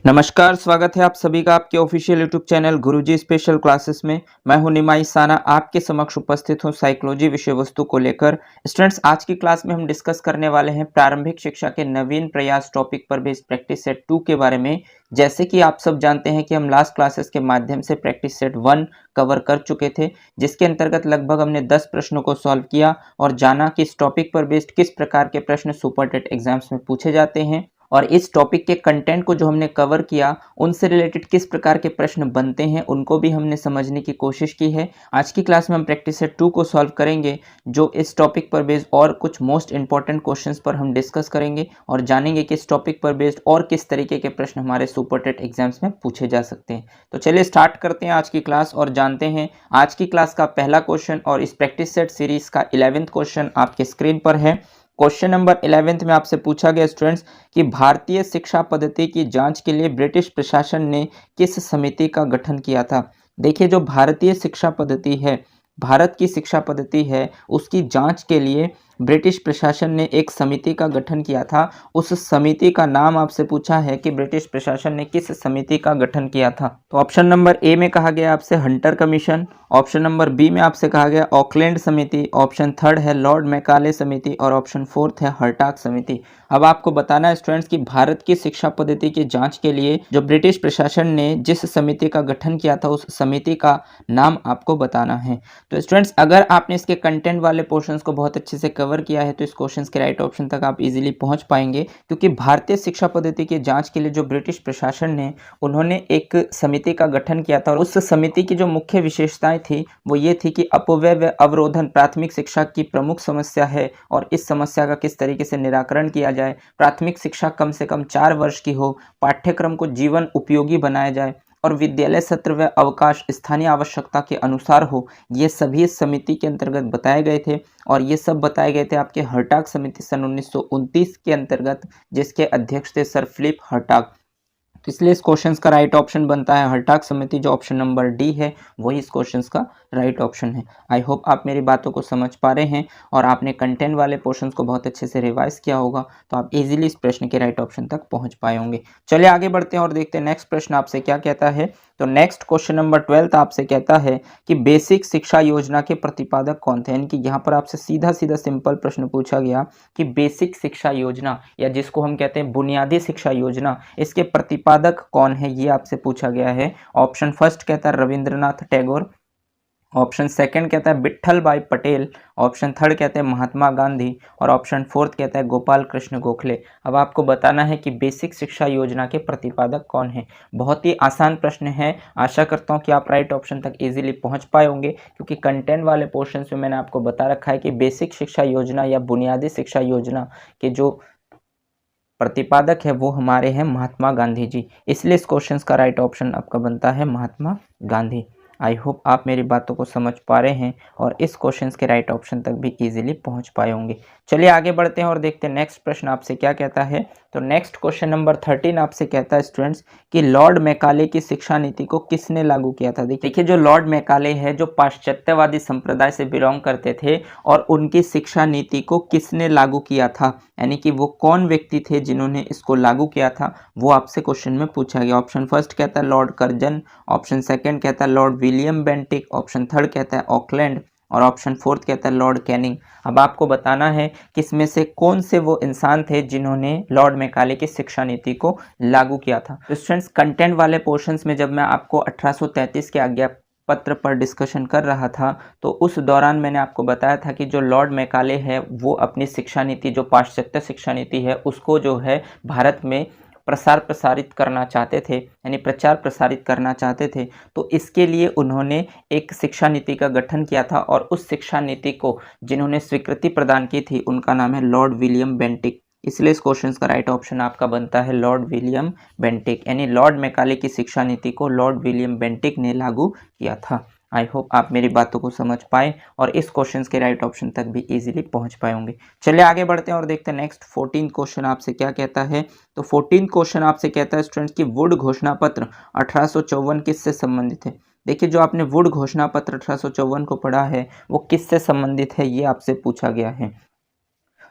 नमस्कार, स्वागत है आप सभी का आपके ऑफिशियल यूट्यूब चैनल गुरुजी स्पेशल क्लासेस में। मैं हूं निमाई साना, आपके समक्ष उपस्थित हूं साइकोलॉजी विषय वस्तु को लेकर। स्टूडेंट्स, आज की क्लास में हम डिस्कस करने वाले हैं प्रारंभिक शिक्षा के नवीन प्रयास टॉपिक पर बेस्ड प्रैक्टिस सेट 2 के बारे में। जैसे कि आप सब जानते हैं कि हम लास्ट क्लासेस के माध्यम से प्रैक्टिस सेट 1 कवर कर चुके थे, जिसके अंतर्गत लगभग हमने 10 प्रश्नों को सॉल्व किया और जाना कि इस टॉपिक पर बेस्ड किस प्रकार के प्रश्न सुपर टेट एग्जाम्स में पूछे जाते हैं और इस टॉपिक के कंटेंट को जो हमने कवर किया उनसे रिलेटेड किस प्रकार के प्रश्न बनते हैं उनको भी हमने समझने की कोशिश की है। आज की क्लास में हम प्रैक्टिस सेट 2 को सॉल्व करेंगे, जो इस टॉपिक पर बेस्ड और कुछ मोस्ट इंपॉर्टेंट क्वेश्चंस पर हम डिस्कस करेंगे और जानेंगे कि इस टॉपिक पर बेस्ड और किस तरीके के प्रश्न हमारे सुपर टेट एग्जाम्स में पूछे जा सकते हैं। तो चलिए स्टार्ट करते हैं आज की क्लास और जानते हैं आज की क्लास का पहला क्वेश्चन। और इस प्रैक्टिस सेट सीरीज का 11th क्वेश्चन आपके स्क्रीन पर है। क्वेश्चन नंबर 11 में आपसे पूछा गया स्टूडेंट्स कि भारतीय शिक्षा पद्धति की जांच के लिए ब्रिटिश प्रशासन ने किस समिति का गठन किया था। देखिए, जो भारतीय शिक्षा पद्धति है, भारत की शिक्षा पद्धति है, उसकी जांच के लिए ब्रिटिश प्रशासन ने एक समिति का गठन किया था। उस समिति का नाम आपसे पूछा है कि ब्रिटिश प्रशासन ने किस समिति का गठन किया था। तो ऑप्शन नंबर ए में कहा गया आपसे Hunter commission, option number B में आपसे कहा गया ऑकलैंड समिति, ऑप्शन थर्ड है लॉर्ड मैकाले समिति और ऑप्शन फोर्थ है हर्टाग समिति। अब आपको बताना है स्टूडेंट्स कि भारत की शिक्षा पद्धति की जांच के लिए जो ब्रिटिश प्रशासन ने जिस समिति का गठन किया था उस समिति का नाम आपको बताना है। तो स्टूडेंट्स, अगर आपने इसके कंटेंट वाले पोर्शंस को बहुत अच्छे से कवर किया है तो इस क्वेश्चंस के राइट ऑप्शन तक आप इजीली पहुंच पाएंगे, क्योंकि भारतीय शिक्षा पद्धति की जांच के लिए जो ब्रिटिश प्रशासन ने उन्होंने एक समिति का गठन किया था और उस समिति की जो मुख्य विशेषताएं थी वो ये थी कि अपव्यय व अवरोधन प्राथमिक शिक्षा की प्रमुख समस्या है और इस समस्या का किस तरीके से निराकरण किया जाए। प्राथमिक शिक्षा कम से कम 4 वर्ष की हो, पाठ्यक्रम को जीवन उपयोगी बनाया जाए और विद्यालय सत्र व अवकाश स्थानीय आवश्यकता के अनुसार हो। ये सभी इस समिति के अंतर्गत बताए गए थे और ये सब बताए गए थे आपके हर्टाग समिति सन 1929 के अंतर्गत, जिसके अध्यक्ष थे सर फिलिप हर्टाग। तो इसलिए इस क्वेश्चन का राइट ऑप्शन बनता है हर्टाग समिति। जो ऑप्शन नंबर डी है वही इस क्वेश्चन का राइट ऑप्शन है। आई होप आप मेरी बातों को समझ पा रहे हैं और आपने कंटेंट वाले पोर्शंस को बहुत अच्छे से रिवाइज किया होगा, तो आप इजीली इस प्रश्न के राइट ऑप्शन तक पहुंच पाए होंगे। चलिए आगे बढ़ते हैं और देखते हैं नेक्स्ट प्रश्न आपसे क्या कहता है। तो नेक्स्ट क्वेश्चन नंबर 12 आपसे कहता है कि बेसिक शिक्षा योजना के प्रतिपादक कौन थे। यानी कि यहाँ पर आपसे सीधा सीधा सिंपल प्रश्न पूछा गया कि बेसिक शिक्षा योजना या जिसको हम कहते हैं बुनियादी शिक्षा योजना, इसके प्रतिपादक कौन है, ये आपसे पूछा गया है। ऑप्शन फर्स्ट कहता है रविंद्रनाथ टैगोर, ऑप्शन सेकंड कहता है विट्ठल भाई पटेल, ऑप्शन थर्ड कहते हैं महात्मा गांधी और ऑप्शन फोर्थ कहता है गोपाल कृष्ण गोखले। अब आपको बताना है कि बेसिक शिक्षा योजना के प्रतिपादक कौन है। बहुत ही आसान प्रश्न है, आशा करता हूं कि आप राइट ऑप्शन तक इजीली पहुंच पाए होंगे, क्योंकि कंटेंट वाले पोर्शन में मैंने आपको बता रखा है कि बेसिक शिक्षा योजना या बुनियादी शिक्षा योजना के जो प्रतिपादक है वो हमारे हैं महात्मा गांधी जी। इसलिए इस क्वेश्चन का राइट ऑप्शन आपका बनता है महात्मा गांधी। आई होप आप मेरी बातों को समझ पा रहे हैं और इस क्वेश्चन के राइट ऑप्शन तक भी इजीली पहुंच पाए होंगे। चलिए आगे बढ़ते हैं और देखते हैं नेक्स्ट प्रश्न आपसे क्या कहता है। तो नेक्स्ट क्वेश्चन नंबर 13 आपसे कहता है स्टूडेंट्स कि लॉर्ड मैकाले की शिक्षा नीति को किसने लागू किया था। देखिए, जो लॉर्ड मैकाले है जो पाश्चात्यवादी संप्रदाय से बिलोंग करते थे और उनकी शिक्षा नीति को किसने लागू किया था, यानी कि वो कौन व्यक्ति थे जिन्होंने इसको लागू किया था, वो आपसे क्वेश्चन में पूछा गया। ऑप्शन फर्स्ट कहता है लॉर्ड कर्जन, ऑप्शन सेकंड कहता है Lord William Bentinck, option third कहता है ऑकलैंड और ऑप्शन फोर्थ कहता है लॉर्ड कैनिंग। अब आपको बताना है कि इसमें से कौन से वो इंसान थे जिन्होंने लॉर्ड मैकाले की शिक्षा नीति को लागू किया था। तो स्टूडेंट्स, कंटेंट वाले पोर्शंस में जब मैं आपको 1833 के आज्ञा पत्र पर डिस्कशन कर रहा था तो उस दौरान मैंने आपको बताया था कि जो लॉर्ड मैकाले है वो अपनी शिक्षा नीति, जो पाश्चात्य शिक्षा नीति है, उसको जो है भारत में प्रसारित करना चाहते थे, यानी प्रचार प्रसारित करना चाहते थे। तो इसके लिए उन्होंने एक शिक्षा नीति का गठन किया था और उस शिक्षा नीति को जिन्होंने स्वीकृति प्रदान की थी उनका नाम है लॉर्ड विलियम बेंटिक। इसलिए इस क्वेश्चन का राइट ऑप्शन आपका बनता है लॉर्ड विलियम बेंटिक, यानी लॉर्ड मैकाले की शिक्षा नीति को लॉर्ड विलियम बेंटिक ने लागू किया था। आई होप आप मेरी बातों को समझ पाए और इस क्वेश्चन के राइट ऑप्शन तक भी इजीली पहुंच पाए होंगे। चलिए आगे बढ़ते हैं और देखते हैं नेक्स्ट 14 क्वेश्चन आपसे क्या कहता है। तो 14 क्वेश्चन आपसे कहता है स्टूडेंट्स की वुड घोषणा पत्र 1854 किससे संबंधित है। देखिए, जो आपने वुड घोषणा पत्र 1854 को पढ़ा है वो किससे संबंधित है, ये आपसे पूछा गया है।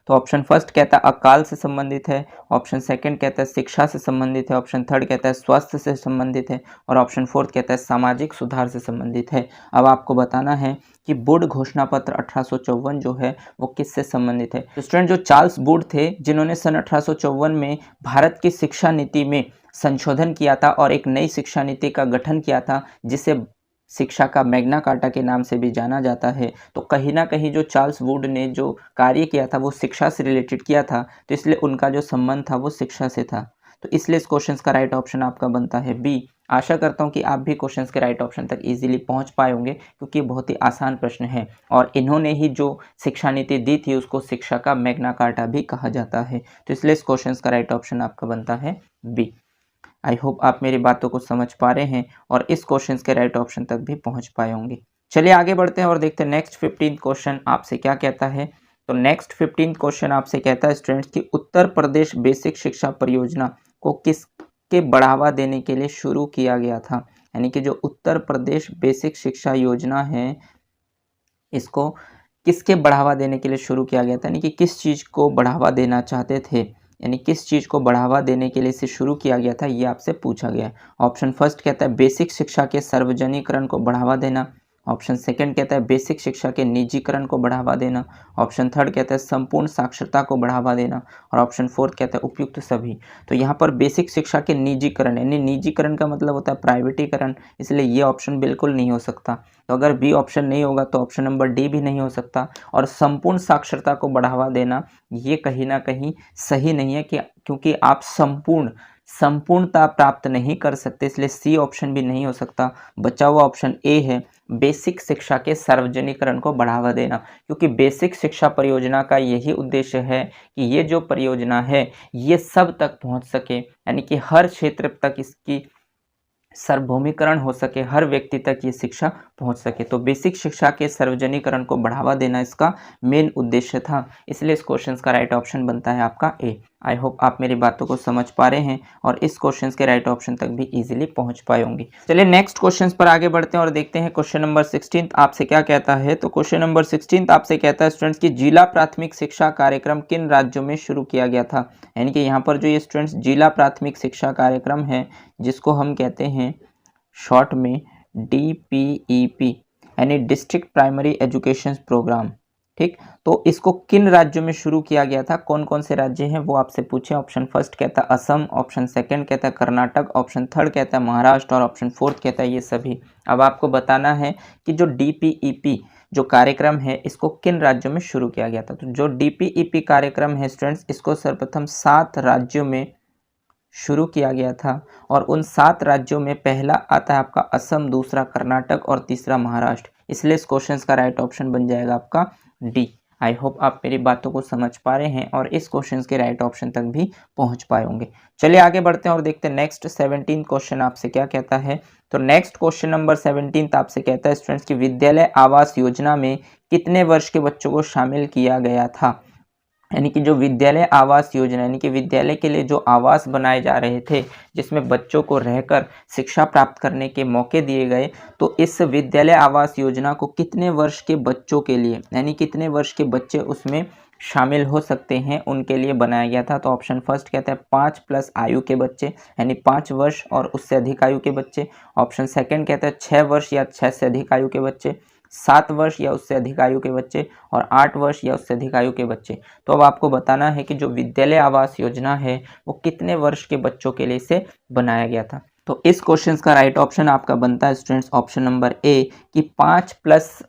तो ऑप्शन फर्स्ट कहता है अकाल से संबंधित है, ऑप्शन सेकंड कहता है शिक्षा से संबंधित है, ऑप्शन थर्ड कहता है स्वास्थ्य से संबंधित है और ऑप्शन फोर्थ कहता है सामाजिक सुधार से संबंधित है। अब आपको बताना है कि वुड घोषणा पत्र 1854 जो है वो किससे संबंधित है। तो स्टूडेंट जो चार्ल्स वुड थे जिन्होंने सन 1854 में भारत की शिक्षा नीति में संशोधन किया था और एक नई शिक्षा नीति का गठन किया था जिसे शिक्षा का मैग्ना कार्टा के नाम से भी जाना जाता है। तो कहीं ना कहीं जो चार्ल्स वुड ने जो कार्य किया था वो शिक्षा से रिलेटेड किया था, तो इसलिए उनका जो संबंध था वो शिक्षा से था। तो इसलिए इस क्वेश्चन का राइट ऑप्शन आपका बनता है बी। आशा करता हूँ कि आप भी क्वेश्चंस के राइट ऑप्शन तक इजीली पहुँच पाए होंगे क्योंकि बहुत ही आसान प्रश्न है और इन्होंने ही जो शिक्षा नीति दी थी उसको शिक्षा का मैग्ना कार्टा भी कहा जाता है। तो इसलिए इस क्वेश्चन का राइट ऑप्शन आपका बनता है बी। आई होप आप मेरी बातों को समझ पा रहे हैं और इस क्वेश्चन के राइट ऑप्शन तक भी पहुंच पाए होंगे। चलिए आगे बढ़ते हैं और देखते हैं नेक्स्ट 15 क्वेश्चन आपसे क्या कहता है। तो नेक्स्ट 15 क्वेश्चन आपसे कहता है स्टूडेंट्स की उत्तर प्रदेश बेसिक शिक्षा परियोजना को किसके बढ़ावा देने के लिए शुरू किया गया था। यानी कि जो उत्तर प्रदेश बेसिक शिक्षा योजना है इसको किसके बढ़ावा देने के लिए शुरू किया गया था, यानी कि किस चीज़ को बढ़ावा देना चाहते थे, यानी किस चीज़ को बढ़ावा देने के लिए इसे शुरू किया गया था, ये आपसे पूछा गया है। ऑप्शन फर्स्ट कहता है बेसिक शिक्षा के सार्वजनिकरण को बढ़ावा देना, ऑप्शन सेकंड कहता है बेसिक शिक्षा के निजीकरण को बढ़ावा देना, ऑप्शन थर्ड कहता है संपूर्ण साक्षरता को बढ़ावा देना और ऑप्शन फोर्थ कहता है उपयुक्त सभी। तो यहाँ पर बेसिक शिक्षा के निजीकरण, यानी निजीकरण का मतलब होता है प्राइवेटीकरण, इसलिए ये ऑप्शन बिल्कुल नहीं हो सकता। तो अगर बी ऑप्शन नहीं होगा तो ऑप्शन नंबर डी भी नहीं हो सकता और संपूर्ण साक्षरता को बढ़ावा देना ये कहीं ना कहीं सही नहीं है कि क्योंकि आप संपूर्णता प्राप्त नहीं कर सकते, इसलिए सी ऑप्शन भी नहीं हो सकता। बचा हुआ ऑप्शन ए है बेसिक शिक्षा के सार्वजनिकरण को बढ़ावा देना, क्योंकि बेसिक शिक्षा परियोजना का यही उद्देश्य है कि ये जो परियोजना है ये सब तक पहुंच सके, यानी कि हर क्षेत्र तक इसकी सार्वभौमिकरण हो सके, हर व्यक्ति तक ये शिक्षा पहुंच सके। तो बेसिक शिक्षा के सार्वजनिकरण को बढ़ावा देना इसका मेन उद्देश्य था, इसलिए इस क्वेश्चन का राइट ऑप्शन बनता है आपका ए। आई होप आप मेरी बातों को समझ पा रहे हैं और इस क्वेश्चन के राइट ऑप्शन तक भी इजीली पहुंच पाए होंगे। चलिए नेक्स्ट क्वेश्चन पर आगे बढ़ते हैं और देखते हैं क्वेश्चन नंबर 16 आपसे क्या कहता है। तो क्वेश्चन नंबर 16 आपसे कहता है स्टूडेंट्स की जिला प्राथमिक शिक्षा कार्यक्रम किन राज्यों में शुरू किया गया था। यानी कि यहाँ पर जो ये स्टूडेंट्स जिला प्राथमिक शिक्षा कार्यक्रम है जिसको हम कहते हैं शॉर्ट में DPEP यानी डिस्ट्रिक्ट प्राइमरी एजुकेशन प्रोग्राम, ठीक। तो इसको किन राज्यों में शुरू किया गया था, कौन कौन से राज्य हैं वो आपसे पूछे। ऑप्शन फर्स्ट कहता है असम, ऑप्शन सेकंड कहता है कर्नाटक, ऑप्शन थर्ड कहता है महाराष्ट्र और ऑप्शन फोर्थ कहता है ये सभी। अब आपको बताना है कि जो DPEP जो कार्यक्रम है इसको किन राज्यों में शुरू किया गया था। तो जो DPEP कार्यक्रम है स्टूडेंट्स इसको सर्वप्रथम 7 राज्यों में शुरू किया गया था और उन 7 राज्यों में पहला आता है आपका असम, दूसरा कर्नाटक और तीसरा महाराष्ट्र, इसलिए इस क्वेश्चन का राइट ऑप्शन बन जाएगा आपका डी। आई होप आप मेरी बातों को समझ पा रहे हैं और इस क्वेश्चन के राइट ऑप्शन तक भी पहुंच पाए होंगे। चलिए आगे बढ़ते हैं और देखते हैं नेक्स्ट 17 क्वेश्चन आपसे क्या कहता है। तो नेक्स्ट क्वेश्चन नंबर 17 आपसे कहता है स्टूडेंट्स की विद्यालय आवास योजना में कितने वर्ष के बच्चों को शामिल किया गया था। यानी कि जो विद्यालय आवास योजना यानी कि विद्यालय के लिए जो आवास बनाए जा रहे थे जिसमें बच्चों को रहकर शिक्षा प्राप्त करने के मौके दिए गए, तो इस विद्यालय आवास योजना को कितने वर्ष के बच्चों के लिए यानी कितने वर्ष के बच्चे उसमें शामिल हो सकते हैं उनके लिए बनाया गया था। तो ऑप्शन फर्स्ट कहता है 5+ आयु के बच्चे यानी 5 वर्ष और उससे अधिक आयु के बच्चे, ऑप्शन सेकंड कहता है 6 वर्ष या 6 से अधिक आयु के बच्चे, 7 वर्ष या उससे अधिक आयु के बच्चे और 8 वर्ष या उससे अधिक आयु के बच्चे। तो अब आपको बताना है कि जो विद्यालय आवास योजना है वो कितने वर्ष के बच्चों के लिए इसे बनाया गया था। तो इस क्वेश्चन का राइट ऑप्शन आपका बनता है स्टूडेंट्स ऑप्शन नंबर ए कि 5+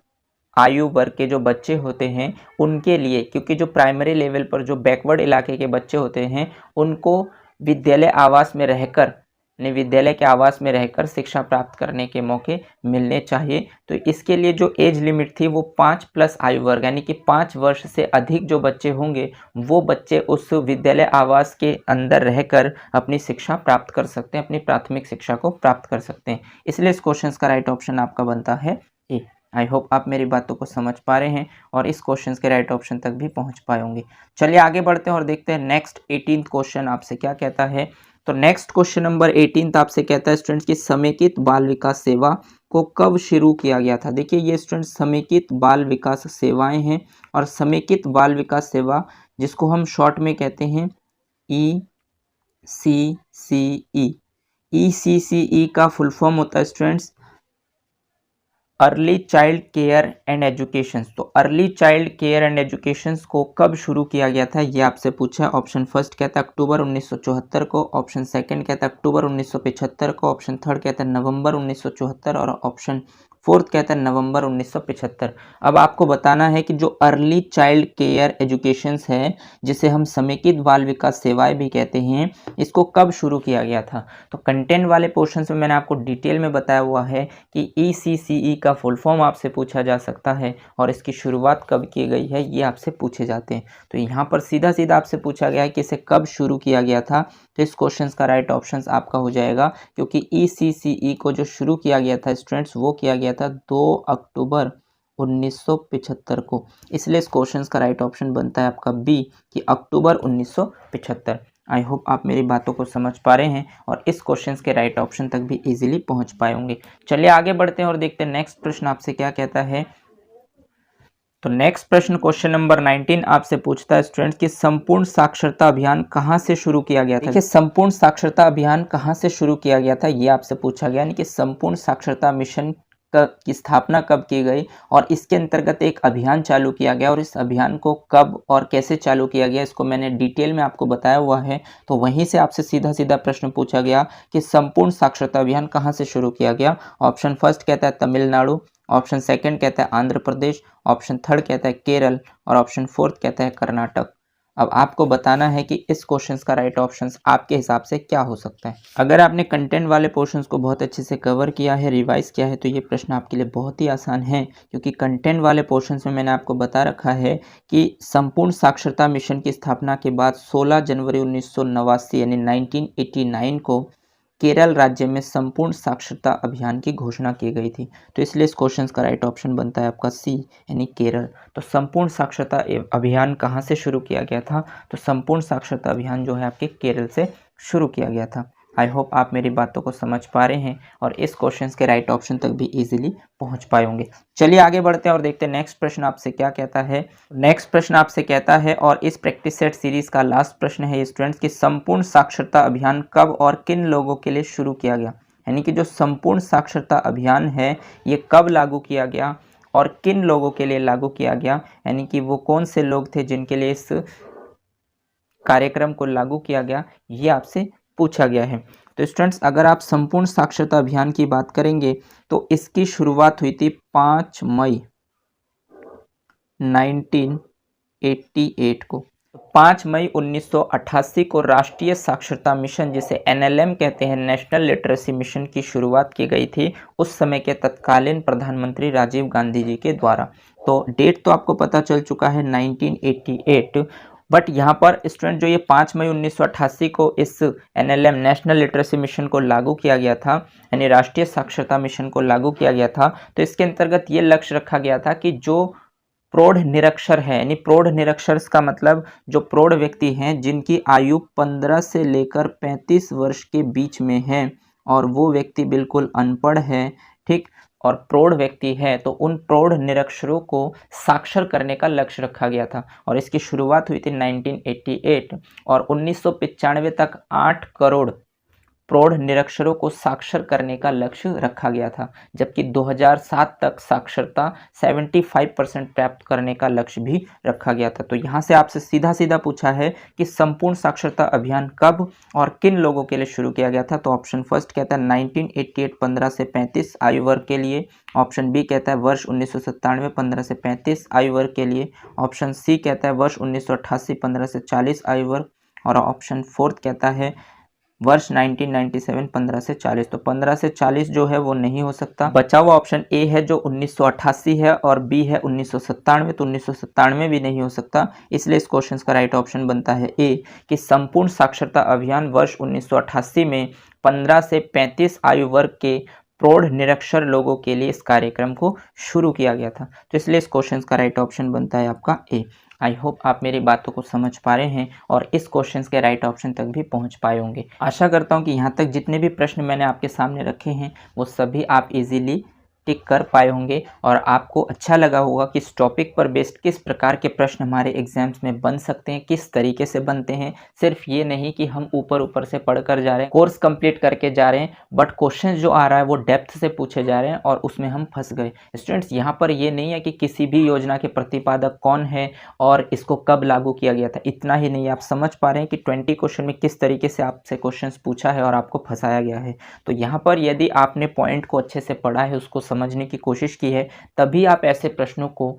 आयु वर्ग के जो बच्चे होते हैं उनके लिए, क्योंकि जो प्राइमरी लेवल पर जो बैकवर्ड इलाके के बच्चे होते हैं उनको विद्यालय आवास में रहकर विद्यालय के आवास में रहकर शिक्षा प्राप्त करने के मौके मिलने चाहिए। तो इसके लिए जो एज लिमिट थी वो 5+ आयु वर्ग यानी कि 5 वर्ष से अधिक जो बच्चे होंगे वो बच्चे उस विद्यालय आवास के अंदर रहकर अपनी शिक्षा प्राप्त कर सकते हैं, अपनी प्राथमिक शिक्षा को प्राप्त कर सकते हैं। इसलिए इस क्वेश्चन का राइट ऑप्शन आपका बनता है ए। आई होप आप मेरी बातों को समझ पा रहे हैं और इस क्वेश्चन के राइट ऑप्शन तक भी पहुंच पाए होंगे। चलिए आगे बढ़ते हैं और देखते हैं नेक्स्ट 18 क्वेश्चन आपसे क्या कहता है। तो नेक्स्ट क्वेश्चन नंबर 18 आपसे कहता है स्टूडेंट्स की समेकित बाल विकास सेवा को कब शुरू किया गया था। देखिए ये स्टूडेंट्स समेकित बाल विकास सेवाएं हैं और समेकित बाल विकास सेवा जिसको हम शॉर्ट में कहते हैं ECCE। ECCE का फुल फॉर्म होता है students early child care and education. तो early child care and education को कब शुरू किया गया था, ये आपसे पूछा है। ऑप्शन फर्स्ट कहता है अक्टूबर 1974 को, ऑप्शन सेकंड कहता है अक्टूबर 1975 को, ऑप्शन थर्ड कहता है नवंबर 1974 और ऑप्शन फोर्थ कहता है नवंबर 1975। अब आपको बताना है कि जो अर्ली चाइल्ड केयर एजुकेशंस है, जिसे हम समेकित बाल विकास सेवाएं भी कहते हैं, इसको कब शुरू किया गया था। तो कंटेंट वाले पोर्शन में मैंने आपको डिटेल में बताया हुआ है कि ECCE का फुल फॉर्म आपसे पूछा जा सकता है और इसकी शुरुआत कब की गई है, ये आपसे पूछे जाते हैं। तो यहाँ पर सीधा सीधा आपसे पूछा गया है कि इसे कब शुरू किया गया था, तो इस क्वेश्चन का राइट ऑप्शन आपका हो जाएगा, क्योंकि ECCE को जो शुरू किया गया था स्टूडेंट्स, वो किया गया था 2 अक्टूबर 1975 को। इसलिए इस क्वेश्चन का राइट ऑप्शन बनता है आपका बी कि अक्टूबर 1975। आई होप आप मेरी बातों को समझ पा रहे हैं और इस क्वेश्चन के राइट ऑप्शन तक भी इजीली पहुंच पाए होंगे। चलिए आगे बढ़ते हैं और देखते हैं नेक्स्ट प्रश्न आपसे क्या कहता है। तो नेक्स्ट प्रश्न क्वेश्चन नंबर 19 आपसे पूछता है स्टूडेंट्स कि संपूर्ण साक्षरता अभियान कहां से शुरू किया गया था। देखिए संपूर्ण साक्षरता अभियान कहां से शुरू किया गया था, ये आपसे पूछा गया, यानी कि संपूर्ण साक्षरता मिशन की स्थापना कब की गई और इसके अंतर्गत एक अभियान चालू किया गया और इस अभियान को कब और कैसे चालू किया गया, इसको मैंने डिटेल में आपको बताया हुआ है। तो वहीं से आपसे सीधा सीधा प्रश्न पूछा गया कि संपूर्ण साक्षरता अभियान कहां से शुरू किया गया। ऑप्शन फर्स्ट कहता है तमिलनाडु, ऑप्शन सेकंड कहता है आंध्र प्रदेश, ऑप्शन थर्ड कहता है केरल और ऑप्शन फोर्थ कहता है कर्नाटक। अब आपको बताना है कि इस क्वेश्चन का राइट ऑप्शन आपके हिसाब से क्या हो सकता है। अगर आपने कंटेंट वाले पोर्शंस को बहुत अच्छे से कवर किया है, रिवाइज किया है, तो ये प्रश्न आपके लिए बहुत ही आसान है, क्योंकि कंटेंट वाले पोर्शंस में मैंने आपको बता रखा है कि संपूर्ण साक्षरता मिशन की स्थापना के बाद 16 जनवरी 1989 यानी 1989 को केरल राज्य में संपूर्ण साक्षरता अभियान की घोषणा की गई थी। तो इसलिए इस क्वेश्चन का राइट ऑप्शन बनता है आपका सी यानी केरल। तो संपूर्ण साक्षरता अभियान कहाँ से शुरू किया गया था, तो संपूर्ण साक्षरता अभियान जो है आपके केरल से शुरू किया गया था। आई होप आप मेरी बातों को समझ पा रहे हैं और इस क्वेश्चन के राइट ऑप्शन तक भी इजीली पहुंच पाए होंगे। चलिए आगे बढ़ते हैं और देखते हैं नेक्स्ट प्रश्न आपसे क्या कहता है। नेक्स्ट प्रश्न आपसे कहता है और इस प्रैक्टिस सेट सीरीज का लास्ट प्रश्न है स्टूडेंट्स कि संपूर्ण साक्षरता अभियान कब और किन लोगों के लिए शुरू किया गया, यानी कि जो संपूर्ण साक्षरता अभियान है ये कब लागू किया गया और किन लोगों के लिए लागू किया गया, यानी कि वो कौन से लोग थे जिनके लिए इस कार्यक्रम को लागू किया गया, ये आपसे पूछा गया है। तो स्टूडेंट्स अगर आप संपूर्ण साक्षरता अभियान की बात करेंगे तो इसकी शुरुआत हुई थी 5 मई 1988 को। 5 मई 1988 को राष्ट्रीय साक्षरता मिशन, जिसे NLM कहते हैं, नेशनल लिटरेसी मिशन की शुरुआत की गई थी उस समय के तत्कालीन प्रधानमंत्री राजीव गांधी जी के द्वारा। तो डेट तो आपको पता चल चुका है 1988, बट यहाँ पर स्टूडेंट जो ये 5 मई 1988 को इस NLM नेशनल लिटरेसी मिशन को लागू किया गया था, यानी राष्ट्रीय साक्षरता मिशन को लागू किया गया था, तो इसके अंतर्गत ये लक्ष्य रखा गया था कि जो प्रौढ़ निरक्षर है, यानी प्रौढ़ निरक्षर का मतलब जो प्रौढ़ व्यक्ति हैं जिनकी आयु 15 से लेकर 35 वर्ष के बीच में है और वो व्यक्ति बिल्कुल अनपढ़ है, ठीक, और प्रौढ़ व्यक्ति है, तो उन प्रौढ़ निरक्षरों को साक्षर करने का लक्ष्य रखा गया था और इसकी शुरुआत हुई थी 1988 और 1995 तक 8 करोड़ प्रौढ़ निरक्षरों को साक्षर करने का लक्ष्य रखा गया था, जबकि 2007 तक साक्षरता 75% प्राप्त करने का लक्ष्य भी रखा गया था। तो यहाँ से आपसे सीधा सीधा पूछा है कि संपूर्ण साक्षरता अभियान कब और किन लोगों के लिए शुरू किया गया था। तो ऑप्शन फर्स्ट कहता है 1988 15 से 35 आयु वर्ग के लिए, ऑप्शन बी कहता है वर्ष 1997 15 से 35 आयु वर्ग के लिए, ऑप्शन सी कहता है वर्ष 1988 15 से 40 आयु वर्ग और ऑप्शन फोर्थ कहता है वर्ष 1997 15 से 40। तो 15 से 40 जो है वो नहीं हो सकता। बचा हुआ ऑप्शन ए है जो 1988 है और बी है 1997, तो 1997 भी नहीं हो सकता। इसलिए इस क्वेश्चन का राइट ऑप्शन बनता है ए कि संपूर्ण साक्षरता अभियान वर्ष 1988 में 15 से 35 आयु वर्ग के प्रौढ़ निरक्षर लोगों के लिए इस कार्यक्रम को शुरू किया गया था। तो इसलिए इस क्वेश्चन का राइट ऑप्शन बनता है आपका ए। आई होप आप मेरी बातों को समझ पा रहे हैं और इस क्वेश्चन के राइट ऑप्शन तक भी पहुंच पाए होंगे। आशा करता हूं कि यहां तक जितने भी प्रश्न मैंने आपके सामने रखे हैं वो सभी आप इजीली टिक कर पाए होंगे और आपको अच्छा लगा होगा कि इस टॉपिक पर बेस्ड किस प्रकार के प्रश्न हमारे एग्जाम्स में बन सकते हैं, किस तरीके से बनते हैं। सिर्फ ये नहीं कि हम ऊपर ऊपर से पढ़कर जा रहे हैं, कोर्स कंप्लीट करके जा रहे हैं, बट क्वेश्चन जो आ रहा है वो डेप्थ से पूछे जा रहे हैं और उसमें हम फंस गए। स्टूडेंट्स, यहाँ पर ये नहीं है कि किसी भी योजना के प्रतिपादक कौन है और इसको कब लागू किया गया था, इतना ही नहीं। आप समझ पा रहे हैं कि 20 क्वेश्चन में किस तरीके से आपसे क्वेश्चंस पूछा है और आपको फंसाया गया है। तो यहाँ पर यदि आपने पॉइंट को अच्छे से पढ़ा है, उसको समझने की कोशिश की है, तभी आप ऐसे प्रश्नों को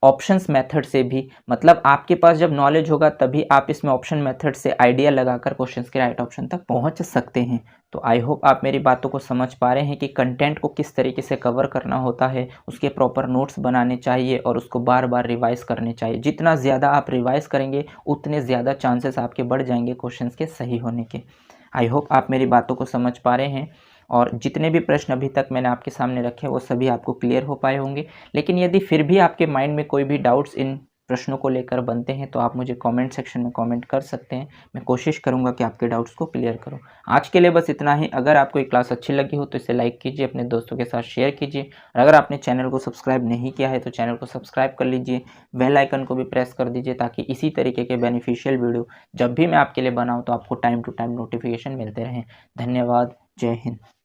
ऑप्शंस मेथड से भी, मतलब आपके पास जब नॉलेज होगा तभी आप इसमें ऑप्शन मेथड से आइडिया लगाकर क्वेश्चंस के राइट ऑप्शन तक पहुंच सकते हैं। तो आई होप आप मेरी बातों को समझ पा रहे हैं कि कंटेंट को किस तरीके से कवर करना होता है, उसके प्रॉपर नोट्स बनाने चाहिए और उसको बार बार रिवाइज करने चाहिए। जितना ज़्यादा आप रिवाइज करेंगे उतने ज़्यादा चांसेस आपके बढ़ जाएंगे क्वेश्चंस के सही होने के। आई होप आप मेरी बातों को समझ पा रहे हैं और जितने भी प्रश्न अभी तक मैंने आपके सामने रखे वो सभी आपको क्लियर हो पाए होंगे। लेकिन यदि फिर भी आपके माइंड में कोई भी डाउट्स इन प्रश्नों को लेकर बनते हैं तो आप मुझे कमेंट सेक्शन में कमेंट कर सकते हैं। मैं कोशिश करूंगा कि आपके डाउट्स को क्लियर करूं। आज के लिए बस इतना ही। अगर आपको ये क्लास अच्छी लगी हो तो इसे लाइक कीजिए, अपने दोस्तों के साथ शेयर कीजिए और अगर आपने चैनल को सब्सक्राइब नहीं किया है तो चैनल को सब्सक्राइब कर लीजिए, बेल आइकन को भी प्रेस कर दीजिए ताकि इसी तरीके के बेनिफिशियल वीडियो जब भी मैं आपके लिए बनाऊँ तो आपको टाइम टू टाइम नोटिफिकेशन मिलते रहें। धन्यवाद। जय हिंद।